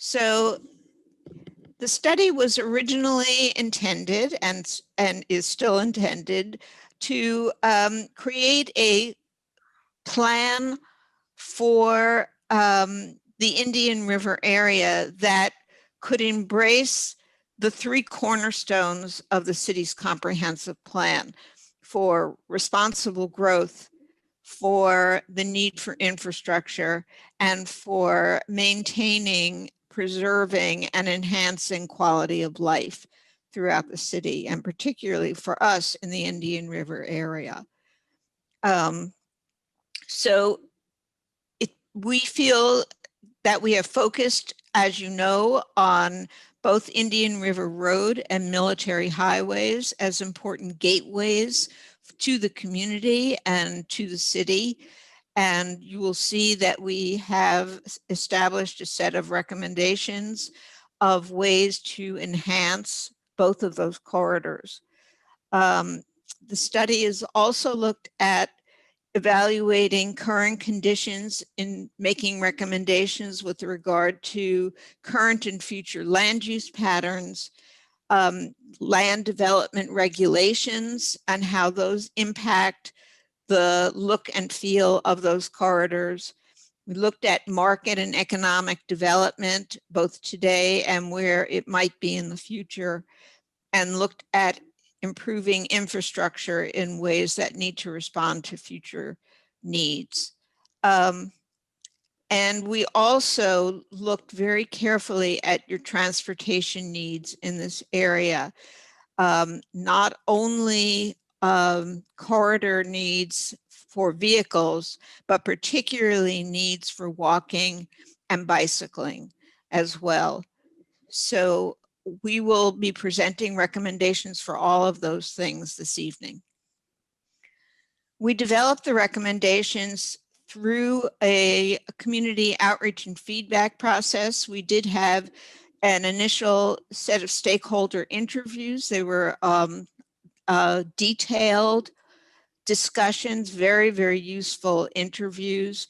So the study was originally intended and is still intended to create a plan for the Indian River area that could embrace the three cornerstones of the city's comprehensive plan for responsible growth, for the need for infrastructure, and for maintaining, preserving, and enhancing quality of life throughout the city, and particularly for us in the Indian River area. So we feel that we have focused, as you know, on both Indian River Road and military highways as important gateways to the community and to the city. And you will see that we have established a set of recommendations of ways to enhance both of those corridors. The study has also looked at evaluating current conditions in making recommendations with regard to current and future land use patterns, land development regulations, and how those impact the look and feel of those corridors. We looked at market and economic development, both today and where it might be in the future, and looked at improving infrastructure in ways that need to respond to future needs. And we also looked very carefully at your transportation needs in this area. Not only corridor needs for vehicles, but particularly needs for walking and bicycling as well. So we will be presenting recommendations for all of those things this evening. We developed the recommendations through a community outreach and feedback process. We did have an initial set of stakeholder interviews. They were detailed discussions, very, very useful interviews.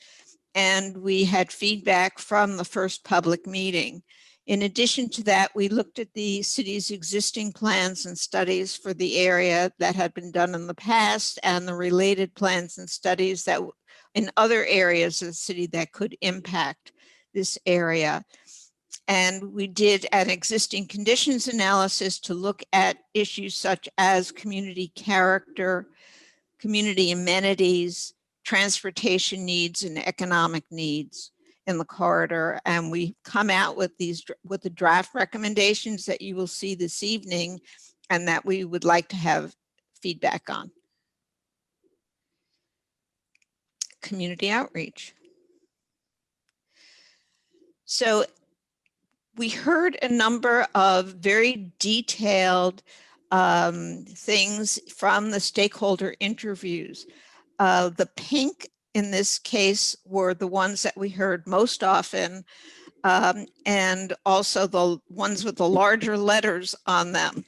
And we had feedback from the first public meeting. In addition to that, we looked at the city's existing plans and studies for the area that had been done in the past and the related plans and studies that in other areas of the city that could impact this area. And we did an existing conditions analysis to look at issues such as community character, community amenities, transportation needs, and economic needs in the corridor. And we come out with the draft recommendations that you will see this evening and that we would like to have feedback on. Community outreach. So we heard a number of very detailed things from the stakeholder interviews. The pink in this case were the ones that we heard most often, and also the ones with the larger letters on them.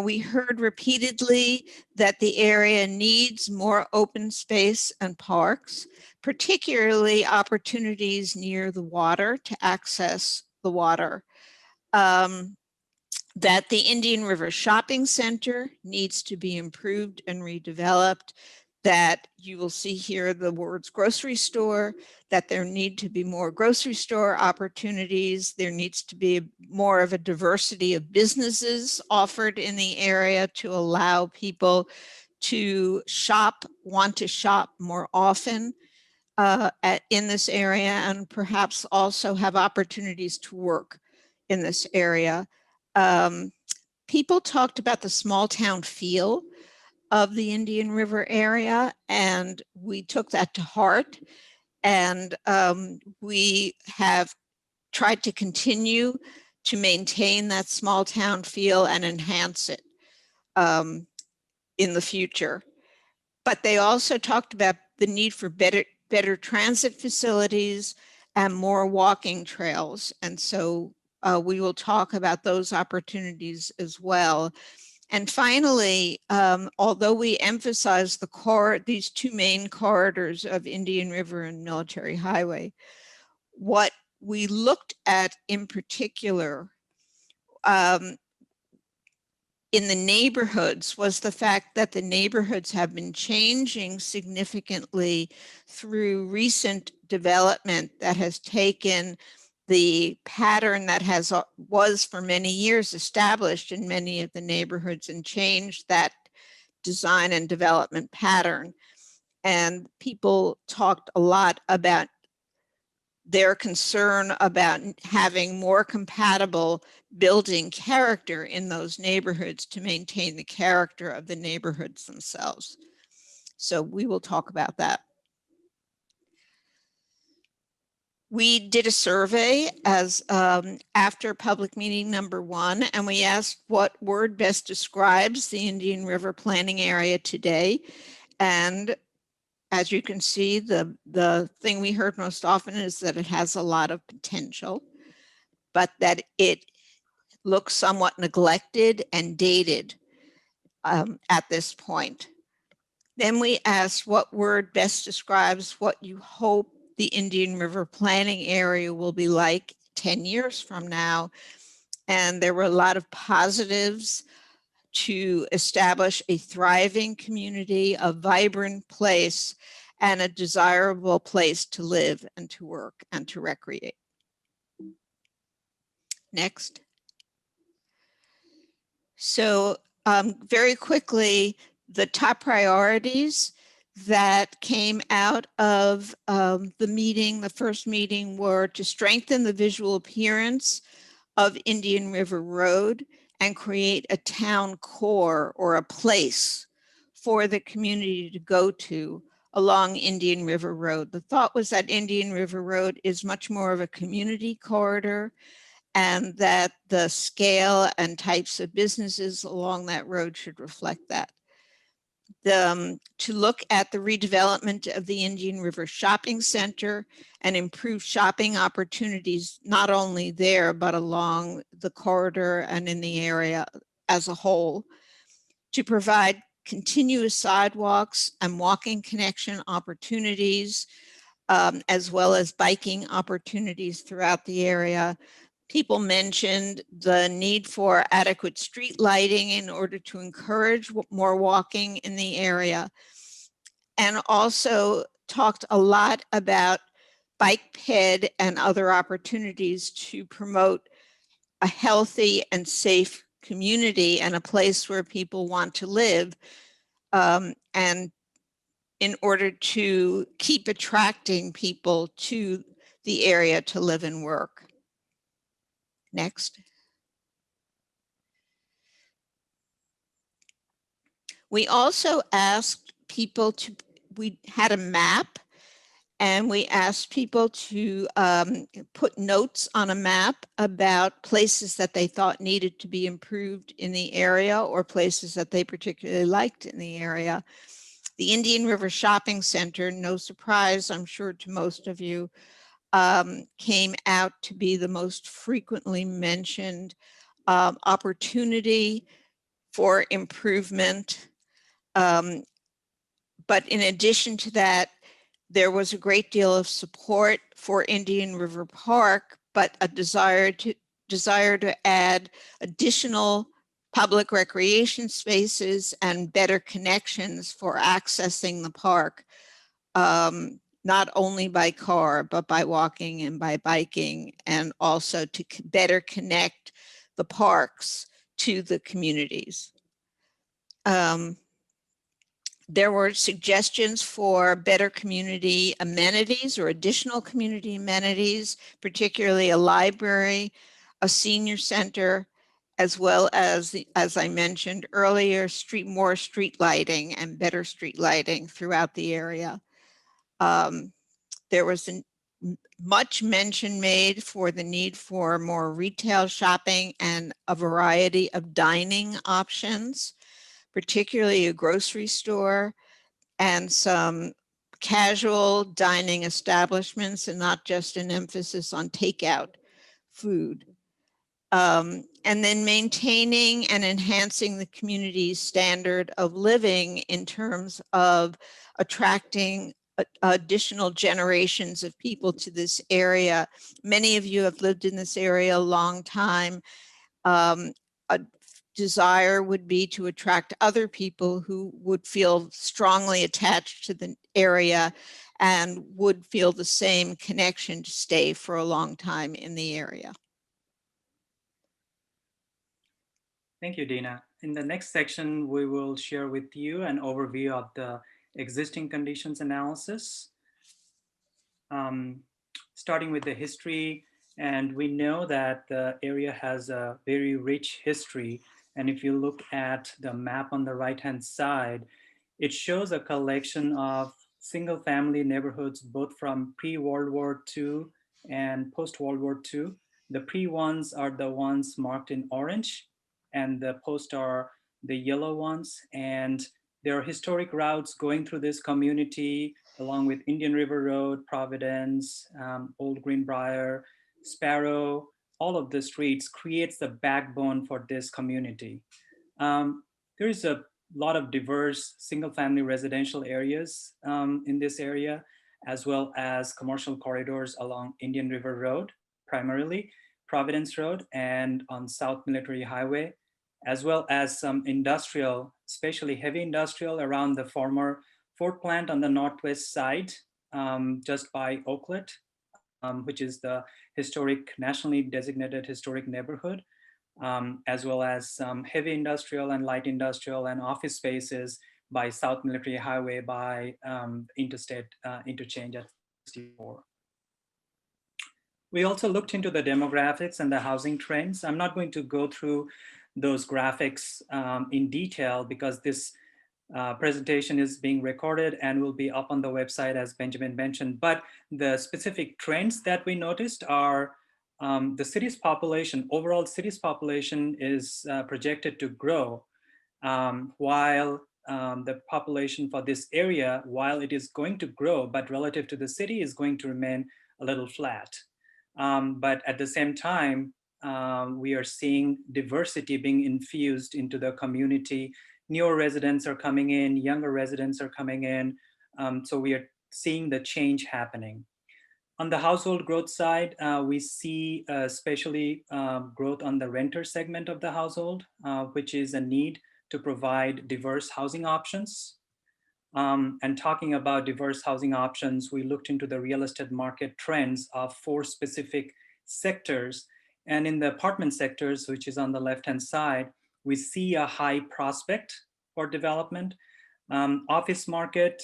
We heard repeatedly that the area needs more open space and parks, particularly opportunities near the water to access the water. That the Indian River Shopping Center needs to be improved and redeveloped, that you will see here the words grocery store, that there need to be more grocery store opportunities. There needs to be more of a diversity of businesses offered in the area to allow people to shop, want to shop more often in this area, and perhaps also have opportunities to work in this area. People talked about the small town feel of the Indian River area, and we took that to heart. And we have tried to continue to maintain that small town feel and enhance it in the future. But they also talked about the need for better transit facilities and more walking trails. And so we will talk about those opportunities as well. And finally, although we emphasize these two main corridors of Indian River and Military Highway, what we looked at in particular in the neighborhoods was the fact that the neighborhoods have been changing significantly through recent development that has taken the pattern that was for many years established in many of the neighborhoods and changed that design and development pattern. And people talked a lot about their concern about having more compatible building character in those neighborhoods to maintain the character of the neighborhoods themselves. So we will talk about that. We did a survey as after public meeting number 1, and we asked what word best describes the Indian River planning area today. And as you can see, the thing we heard most often is that it has a lot of potential, but that it looks somewhat neglected and dated at this point. Then we asked what word best describes what you hope the Indian River planning area will be like 10 years from now. And there were a lot of positives to establish a thriving community, a vibrant place, and a desirable place to live and to work and to recreate. Next. So very quickly, the top priorities that came out of the meeting, the first meeting, were to strengthen the visual appearance of Indian River Road and create a town core or a place for the community to go to along Indian River Road. The thought was that Indian River Road is much more of a community corridor, and that the scale and types of businesses along that road should reflect that. To look at the redevelopment of the Indian River Shopping Center and improve shopping opportunities, not only there, but along the corridor and in the area as a whole. To provide continuous sidewalks and walking connection opportunities, as well as biking opportunities throughout the area. People mentioned the need for adequate street lighting in order to encourage more walking in the area, and also talked a lot about bike ped and other opportunities to promote a healthy and safe community and a place where people want to live, and in order to keep attracting people to the area to live and work. Next. We also asked people to, we had a map, and we asked people to put notes on a map about places that they thought needed to be improved in the area or places that they particularly liked in the area. The Indian River Shopping Center, no surprise, I'm sure to most of you, came out to be the most frequently mentioned opportunity for improvement. But in addition to that, there was a great deal of support for Indian River Park, but a desire to add additional public recreation spaces and better connections for accessing the park, not only by car, but by walking and by biking, and also to better connect the parks to the communities. There were suggestions for better community amenities or additional community amenities, particularly a library, a senior center, as well as I mentioned earlier, more street lighting and better street lighting throughout the area. There was much mention made for the need for more retail shopping and a variety of dining options, particularly a grocery store and some casual dining establishments, and not just an emphasis on takeout food. And then maintaining and enhancing the community's standard of living in terms of attracting additional generations of people to this area. Many of you have lived in this area a long time. A desire would be to attract other people who would feel strongly attached to the area and would feel the same connection to stay for a long time in the area. Thank you, Dina. In the next section, we will share with you an overview of the existing conditions analysis, starting with the history. And we know that the area has a very rich history. And if you look at the map on the right-hand side, it shows a collection of single-family neighborhoods, both from pre-World War II and post-World War II. The pre ones are the ones marked in orange, and the post are the yellow ones. And there are historic routes going through this community, along with Indian River Road, Providence, Old Greenbrier, Sparrow. All of the streets creates the backbone for this community. There is a lot of diverse single-family residential areas in this area, as well as commercial corridors along Indian River Road, primarily Providence Road, and on South Military Highway, as well as some industrial, especially heavy industrial around the former Ford plant on the northwest side, just by Oaklet, which is the historic, nationally designated historic neighborhood, as well as some heavy industrial and light industrial and office spaces by South Military Highway, by interstate interchange at 64. We also looked into the demographics and the housing trends. I'm not going to go through those graphics in detail because this presentation is being recorded and will be up on the website, as Benjamin mentioned. But the specific trends that we noticed are the city's population, overall city's population is projected to grow, while the population for this area, while it is going to grow, but relative to the city is going to remain a little flat. But at the same time, we are seeing diversity being infused into the community. Newer residents are coming in, younger residents are coming in. So we are seeing the change happening. On the household growth side, we see especially growth on the renter segment of the household, which is a need to provide diverse housing options. And talking about diverse housing options, we looked into the real estate market trends of 4 specific sectors. And in the apartment sectors, which is on the left-hand side, we see a high prospect for development. Office market,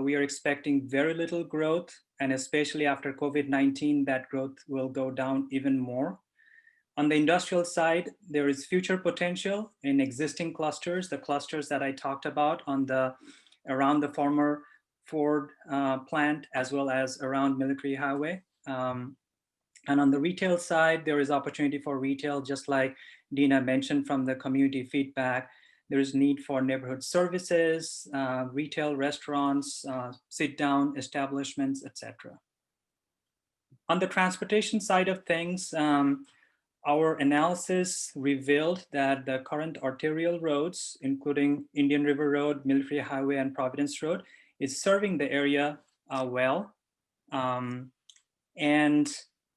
we are expecting very little growth, and especially after COVID-19, that growth will go down even more. On the industrial side, there is future potential in existing clusters, the clusters that I talked about around the former Ford plant, as well as around Military Highway. And on the retail side, there is opportunity for retail, just like Dina mentioned from the community feedback. There is need for neighborhood services, retail, restaurants, sit-down establishments, etc. On the transportation side of things, our analysis revealed that the current arterial roads, including Indian River Road, Military Highway, and Providence Road, is serving the area well. And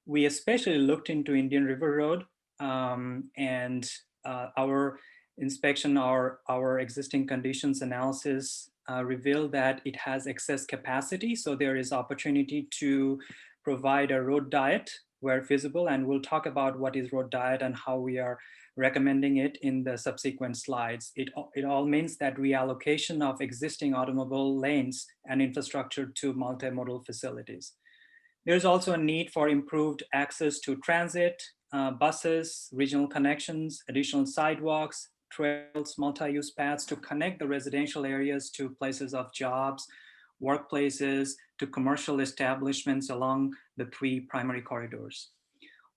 we especially looked into Indian River Road, and our inspection, our existing conditions analysis revealed that it has excess capacity. So there is opportunity to provide a road diet where feasible, and we'll talk about what is road diet and how we are recommending it in the subsequent slides. It all means that reallocation of existing automobile lanes and infrastructure to multimodal facilities. There's also a need for improved access to transit, buses, regional connections, additional sidewalks, trails, multi-use paths to connect the residential areas to places of jobs, workplaces, to commercial establishments along the 3 primary corridors.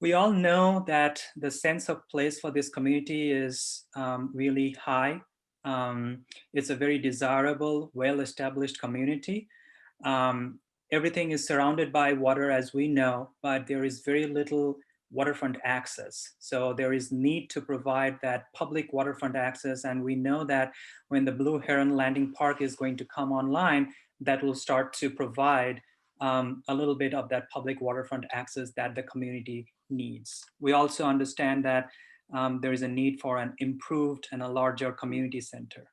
We all know that the sense of place for this community is really high. It's a very desirable, well-established community. Everything is surrounded by water, as we know, but there is very little waterfront access. So there is need to provide that public waterfront access. And we know that when the Blue Heron Landing Park is going to come online, that will start to provide a little bit of that public waterfront access that the community needs. We also understand that there is a need for an improved and a larger community center.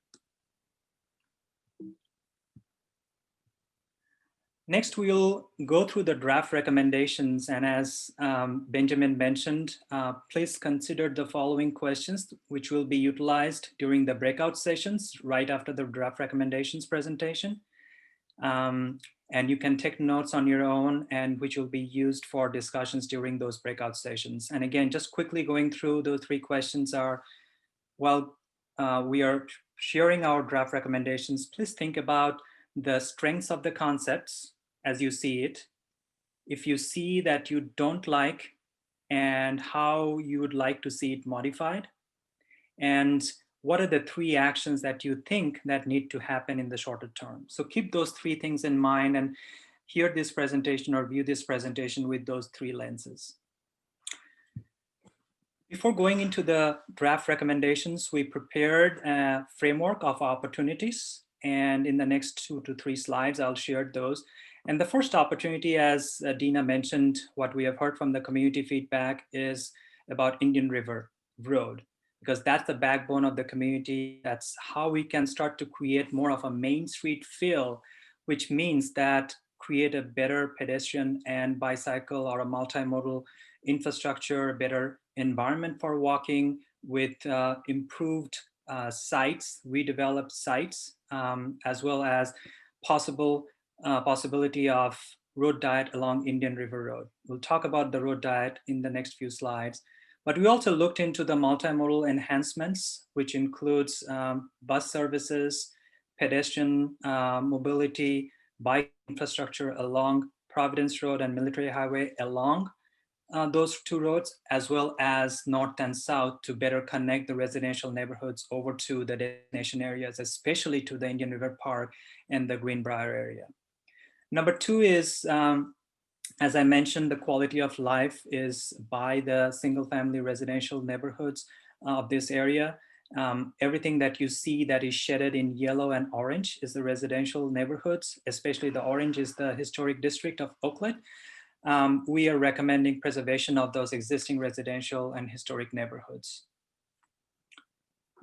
Next, we'll go through the draft recommendations. And as Benjamin mentioned, please consider the following questions, which will be utilized during the breakout sessions right after the draft recommendations presentation. And you can take notes on your own, and which will be used for discussions during those breakout sessions. And again, just quickly going through those 3 questions are, while we are sharing our draft recommendations, please think about the strengths of the concepts as you see it. If you see that you don't like, and how you would like to see it modified, and what are the 3 actions that you think that need to happen in the shorter term. So keep those 3 things in mind and hear this presentation or view this presentation with those 3 lenses. Before going into the draft recommendations, we prepared a framework of opportunities. And in the next 2 to 3 slides, I'll share those. And the first opportunity, as Dina mentioned, what we have heard from the community feedback is about Indian River Road, because that's the backbone of the community. That's how we can start to create more of a Main Street feel, which means that create a better pedestrian and bicycle or a multimodal infrastructure, a better environment for walking with improved sites, redeveloped sites, as well as possibility of road diet along Indian River Road. We'll talk about the road diet in the next few slides. But we also looked into the multimodal enhancements, which includes bus services, pedestrian mobility, bike infrastructure along Providence Road and Military Highway along those 2 roads, as well as north and south, to better connect the residential neighborhoods over to the destination areas, especially to the Indian River Park and the Greenbrier area. Number 2 is, as I mentioned, the quality of life is by the single family residential neighborhoods of this area. Everything that you see that is shaded in yellow and orange is the residential neighborhoods, especially the orange is the historic district of Oakland. We are recommending preservation of those existing residential and historic neighborhoods.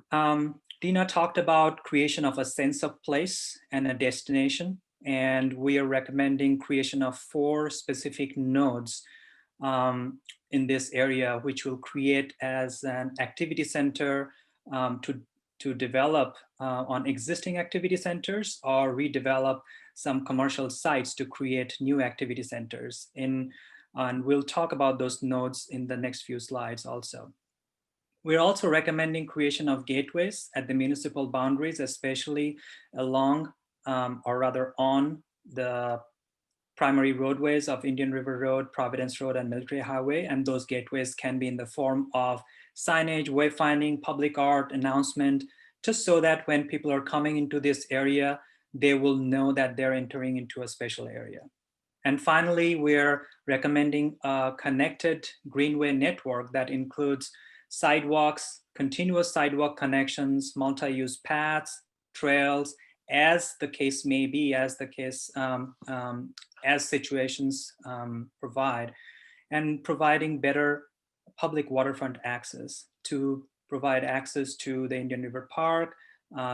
Dina talked about creation of a sense of place and a destination, and we are recommending creation of 4 specific nodes in this area, which will create as an activity center to develop on existing activity centers or redevelop some commercial sites to create new activity centers. And we'll talk about those nodes in the next few slides also. We're also recommending creation of gateways at the municipal boundaries, especially along or rather on the primary roadways of Indian River Road, Providence Road, and Military Highway. And those gateways can be in the form of signage, wayfinding, public art, announcement, just so that when people are coming into this area, they will know that they're entering into a special area. And finally, we're recommending a connected greenway network that includes sidewalks, continuous sidewalk connections, multi-use paths, trails, as the case may be, as situations provide, and providing better public waterfront access to provide access to the Indian River Park,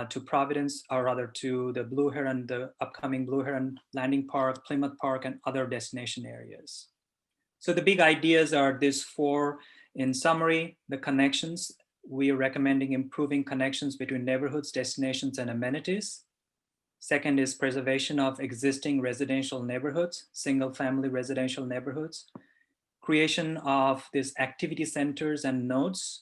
to Providence, or rather to the Blue Heron, the upcoming Blue Heron Landing Park, Plymouth Park, and other destination areas. So the big ideas are these 4. In summary, the connections, we are recommending improving connections between neighborhoods, destinations, and amenities. Second is preservation of existing residential neighborhoods, single family residential neighborhoods, creation of these activity centers and nodes,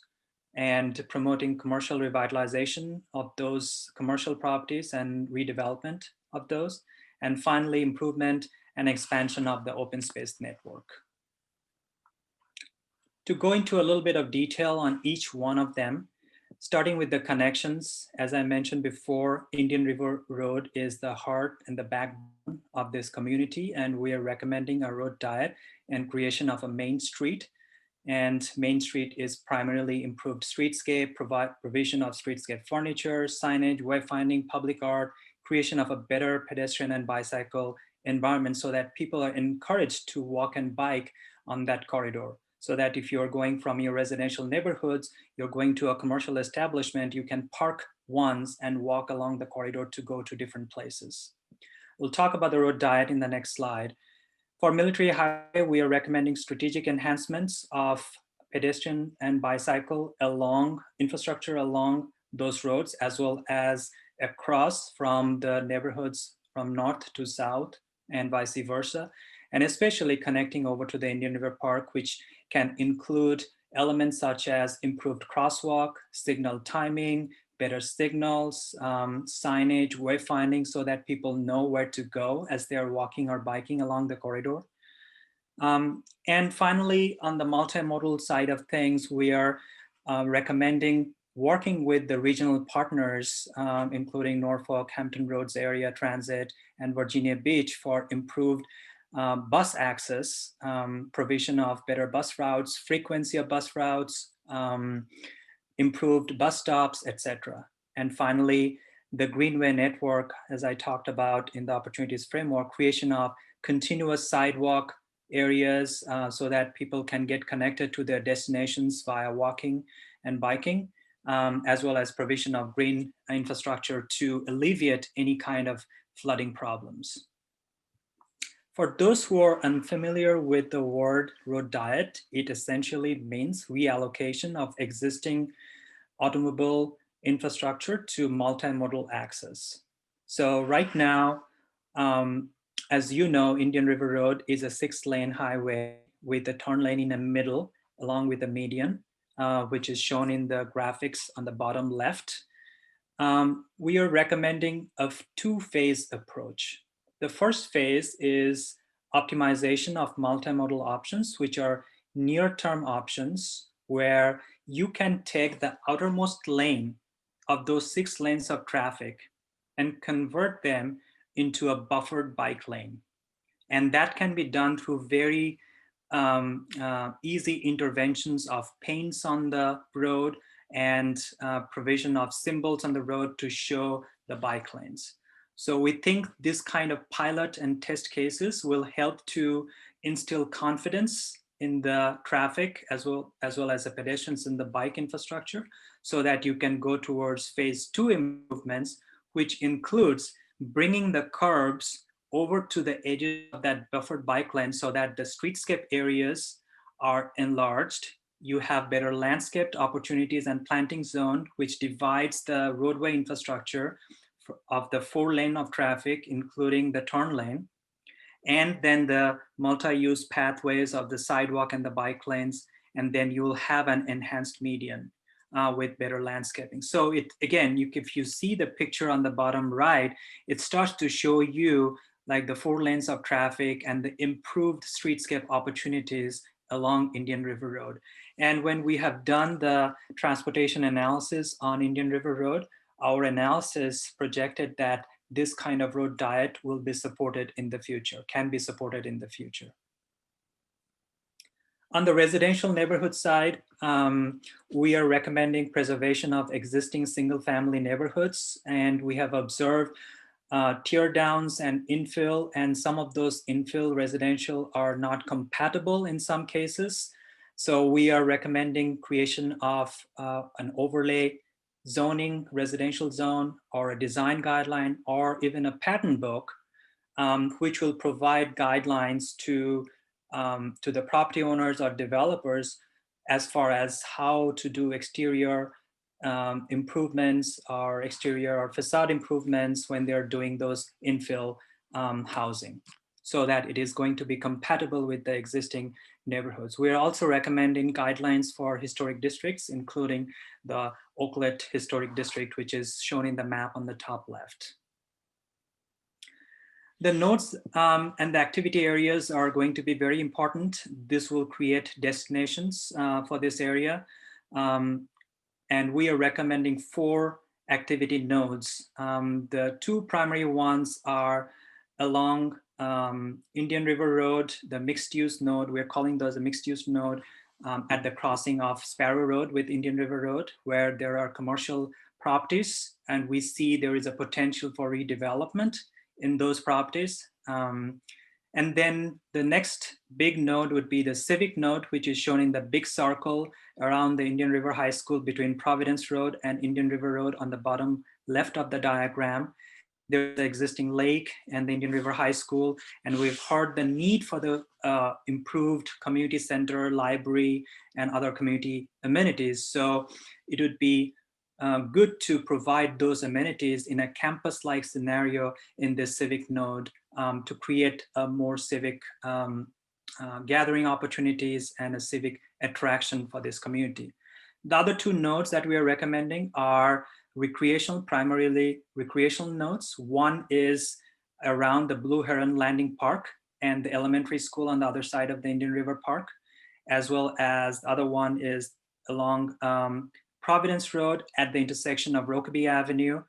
and promoting commercial revitalization of those commercial properties and redevelopment of those. And finally, improvement and expansion of the open space network. To go into a little bit of detail on each one of them, starting with the connections, as I mentioned before, Indian River Road is the heart and the backbone of this community, and we are recommending a road diet and creation of a main street. And Main Street is primarily improved streetscape, provision of streetscape furniture, signage, wayfinding, public art, creation of a better pedestrian and bicycle environment so that people are encouraged to walk and bike on that corridor. So that if you're going from your residential neighborhoods, you're going to a commercial establishment, you can park once and walk along the corridor to go to different places. We'll talk about the road diet in the next slide. For military highway, we are recommending strategic enhancements of pedestrian and bicycle along infrastructure along those roads, as well as across from the neighborhoods from north to south and vice versa, and especially connecting over to the Indian River Park, which can include elements such as improved crosswalk, signal timing, better signals, signage, wayfinding, so that people know where to go as they're walking or biking along the corridor. And finally, on the multimodal side of things, we are recommending working with the regional partners, including Norfolk, Hampton Roads Area Transit, and Virginia Beach for improved bus access, provision of better bus routes, frequency of bus routes, improved bus stops, etc. And finally, the Greenway network, as I talked about in the opportunities framework, creation of continuous sidewalk areas so that people can get connected to their destinations via walking and biking, as well as provision of green infrastructure to alleviate any kind of flooding problems. For those who are unfamiliar with the word road diet, it essentially means reallocation of existing automobile infrastructure to multimodal access. So right now, as you know, Indian River Road is a 6-lane highway with a turn lane in the middle, along with the median, which is shown in the graphics on the bottom left. We are recommending a two-phase approach. The first phase is optimization of multimodal options, which are near-term options where you can take the outermost lane of those 6 lanes of traffic and convert them into a buffered bike lane. And that can be done through very easy interventions of paints on the road and provision of symbols on the road to show the bike lanes. So we think this kind of pilot and test cases will help to instill confidence in the traffic as well as the pedestrians in the bike infrastructure so that you can go towards phase 2 improvements, which includes bringing the curbs over to the edges of that buffered bike lane so that the streetscape areas are enlarged. You have better landscaped opportunities and planting zone, which divides the roadway infrastructure of the 4 lane of traffic, including the turn lane, and then the multi-use pathways of the sidewalk and the bike lanes, and then you'll have an enhanced median with better landscaping. So again, if you see the picture on the bottom right, it starts to show you like the 4 lanes of traffic and the improved streetscape opportunities along Indian River Road. And when we have done the transportation analysis on Indian River Road, our analysis projected that this kind of road diet will be supported in the future, can be supported in the future. On the residential neighborhood side, we are recommending preservation of existing single-family neighborhoods, and we have observed tear downs and infill, and some of those infill residential are not compatible in some cases. So we are recommending creation of an overlay zoning residential zone or a design guideline or even a pattern book, which will provide guidelines to the property owners or developers as far as how to do exterior improvements or exterior or facade improvements when they're doing those infill housing, so that it is going to be compatible with the existing neighborhoods. We're also recommending guidelines for historic districts, including the Oaklet Historic District, which is shown in the map on the top left. The nodes and the activity areas are going to be very important. This will create destinations for this area. And we are recommending 4 activity nodes. The 2 primary ones are along Indian River Road, the mixed use node. We're calling those a mixed use node, at the crossing of Sparrow Road with Indian River Road, where there are commercial properties, and we see there is a potential for redevelopment in those properties. And then the next big node would be the civic node, which is shown in the big circle around the Indian River High School between Providence Road and Indian River Road on the bottom left of the diagram. There's the existing lake and the Indian River High School, and we've heard the need for the improved community center, library, and other community amenities. So it would be good to provide those amenities in a campus-like scenario in this civic node to create a more civic gathering opportunities and a civic attraction for this community. The other two nodes that we are recommending are recreational, primarily recreational nodes. One is around the Blue Heron Landing Park and the elementary school on the other side of the Indian River Park, as well as the other one is along Providence Road at the intersection of Rokeby Avenue,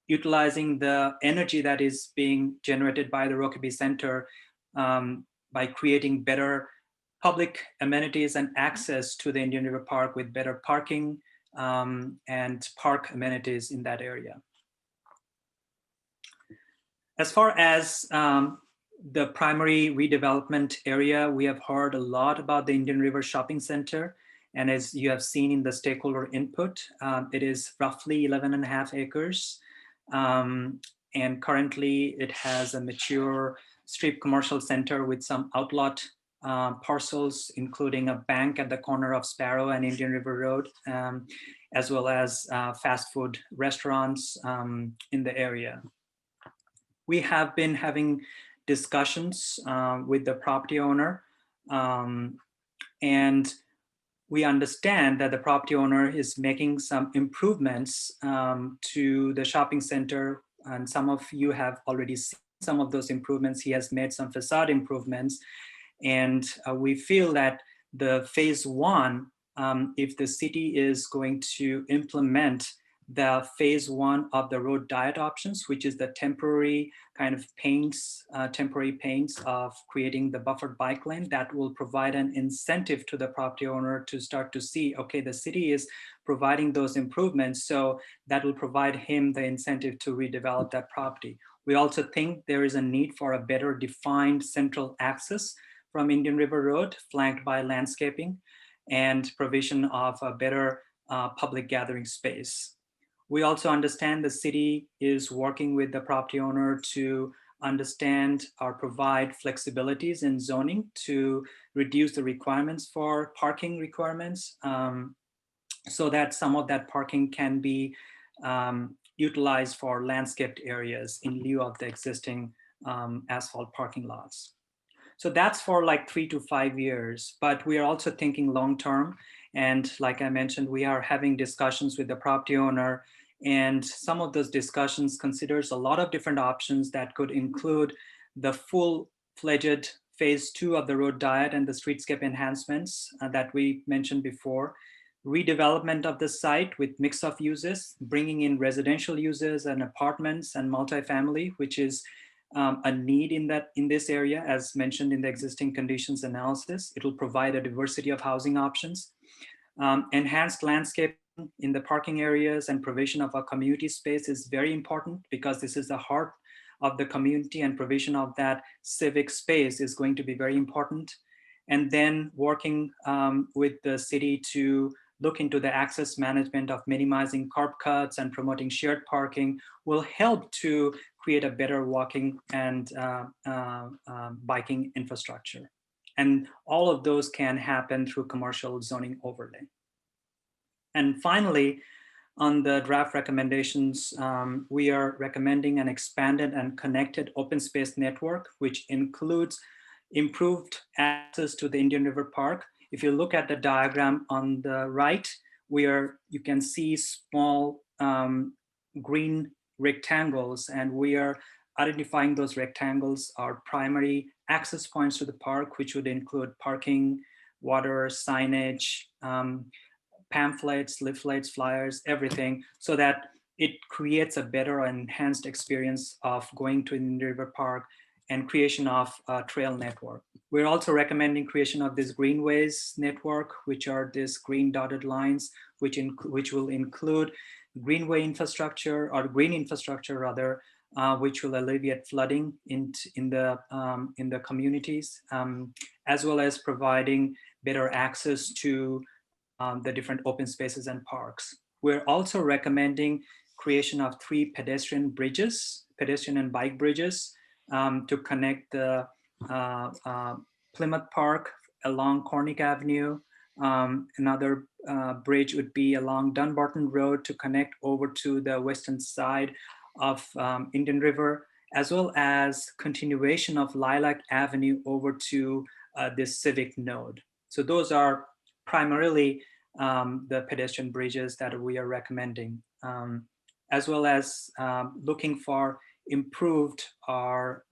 utilizing the energy that is being generated by the Rokeby Center by creating better public amenities and access to the Indian River Park with better parking and park amenities in that area. As far as the primary redevelopment area, we have heard a lot about the Indian River Shopping Center. And as you have seen in the stakeholder input, it is roughly 11.5 acres. And currently it has a mature strip commercial center with some outlot parcels, including a bank at the corner of Sparrow and Indian River Road, as well as fast food restaurants in the area. We have been having discussions with the property owner, and we understand that the property owner is making some improvements to the shopping center, and some of you have already seen some of those improvements. He has made some facade improvements, and we feel that the phase one, if the city is going to implement the phase one of the road diet options, which is the temporary kind of paints, temporary paints of creating the buffered bike lane, that will provide an incentive to the property owner to start to see, okay, the city is providing those improvements, so that will provide him the incentive to redevelop that property. We also think there is a need for a better defined central access from Indian River Road, flanked by landscaping and provision of a better public gathering space. We also understand the city is working with the property owner to understand or provide flexibilities in zoning to reduce the requirements for parking requirements, so that some of that parking can be utilized for landscaped areas in lieu of the existing asphalt parking lots. So that's for like 3 to 5 years, but we are also thinking long-term. And like I mentioned, we are having discussions with the property owner, and some of those discussions considers a lot of different options that could include the full-fledged phase 2 of the road diet and the streetscape enhancements that we mentioned before, redevelopment of the site with mix of uses, bringing in residential uses and apartments and multifamily, which is a need in this area, as mentioned in the existing conditions analysis. It will provide a diversity of housing options, enhanced landscape in the parking areas, and provision of a community space is very important, because this is the heart of the community, and provision of that civic space is going to be very important. And then working with the city to look into the access management of minimizing curb cuts and promoting shared parking will help to create a better walking and biking infrastructure. And all of those can happen through commercial zoning overlay. And finally, on the draft recommendations, we are recommending an expanded and connected open space network, which includes improved access to the Indian River Park. If you look at the diagram on the right, you can see small green rectangles, and we are identifying those rectangles are primary access points to the park, which would include parking, water, signage, pamphlets, leaflets, flyers, everything, so that it creates a better enhanced experience of going to Indian River Park and creation of a trail network. We're also recommending creation of this greenways network, which are these green dotted lines, which will include greenway infrastructure, or green infrastructure rather, which will alleviate flooding in the communities, as well as providing better access to the different open spaces and parks. We're also recommending creation of 3 pedestrian and bike bridges, to connect the Plymouth Park along Cornick Avenue. Another bridge would be along Dunbarton Road to connect over to the western side of Indian River, as well as continuation of Lilac Avenue over to this civic node. So those are primarily the pedestrian bridges that we are recommending, as well as looking for improved or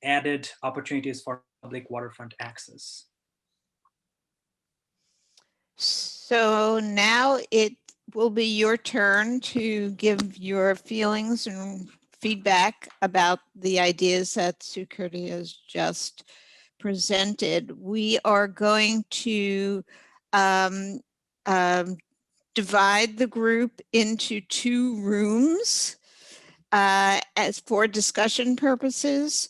added opportunities for public waterfront access. So now it will be your turn to give your feelings and feedback about the ideas that Sukriti has just presented. We are going to divide the group into 2 rooms as for discussion purposes.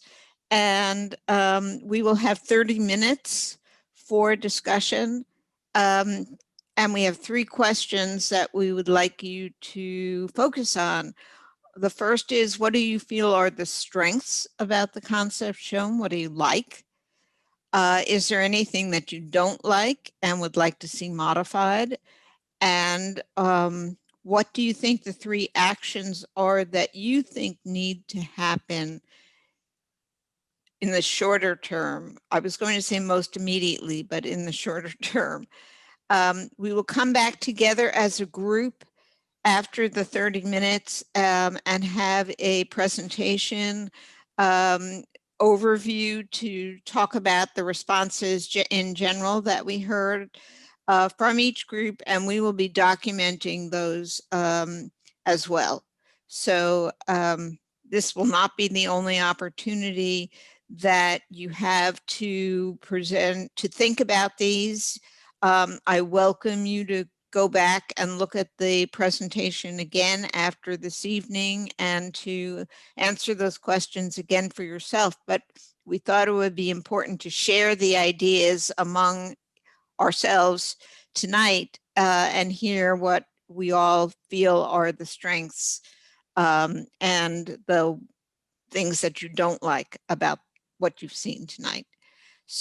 And we will have 30 minutes for discussion. And we have 3 questions that we would like you to focus on. The first is, what do you feel are the strengths about the concept shown? What do you like? Is there anything that you don't like and would like to see modified? And what do you think the 3 actions are that you think need to happen in the shorter term? I was going to say most immediately, but in the shorter term. We will come back together as a group after the 30 minutes and have a presentation overview to talk about the responses in general that we heard from each group, and we will be documenting those as well. So this will not be the only opportunity that you have to present, to think about these. I welcome you to go back and look at the presentation again after this evening and to answer those questions again for yourself. But we thought it would be important to share the ideas among ourselves tonight and hear what we all feel are the strengths and the things that you don't like about what you've seen tonight.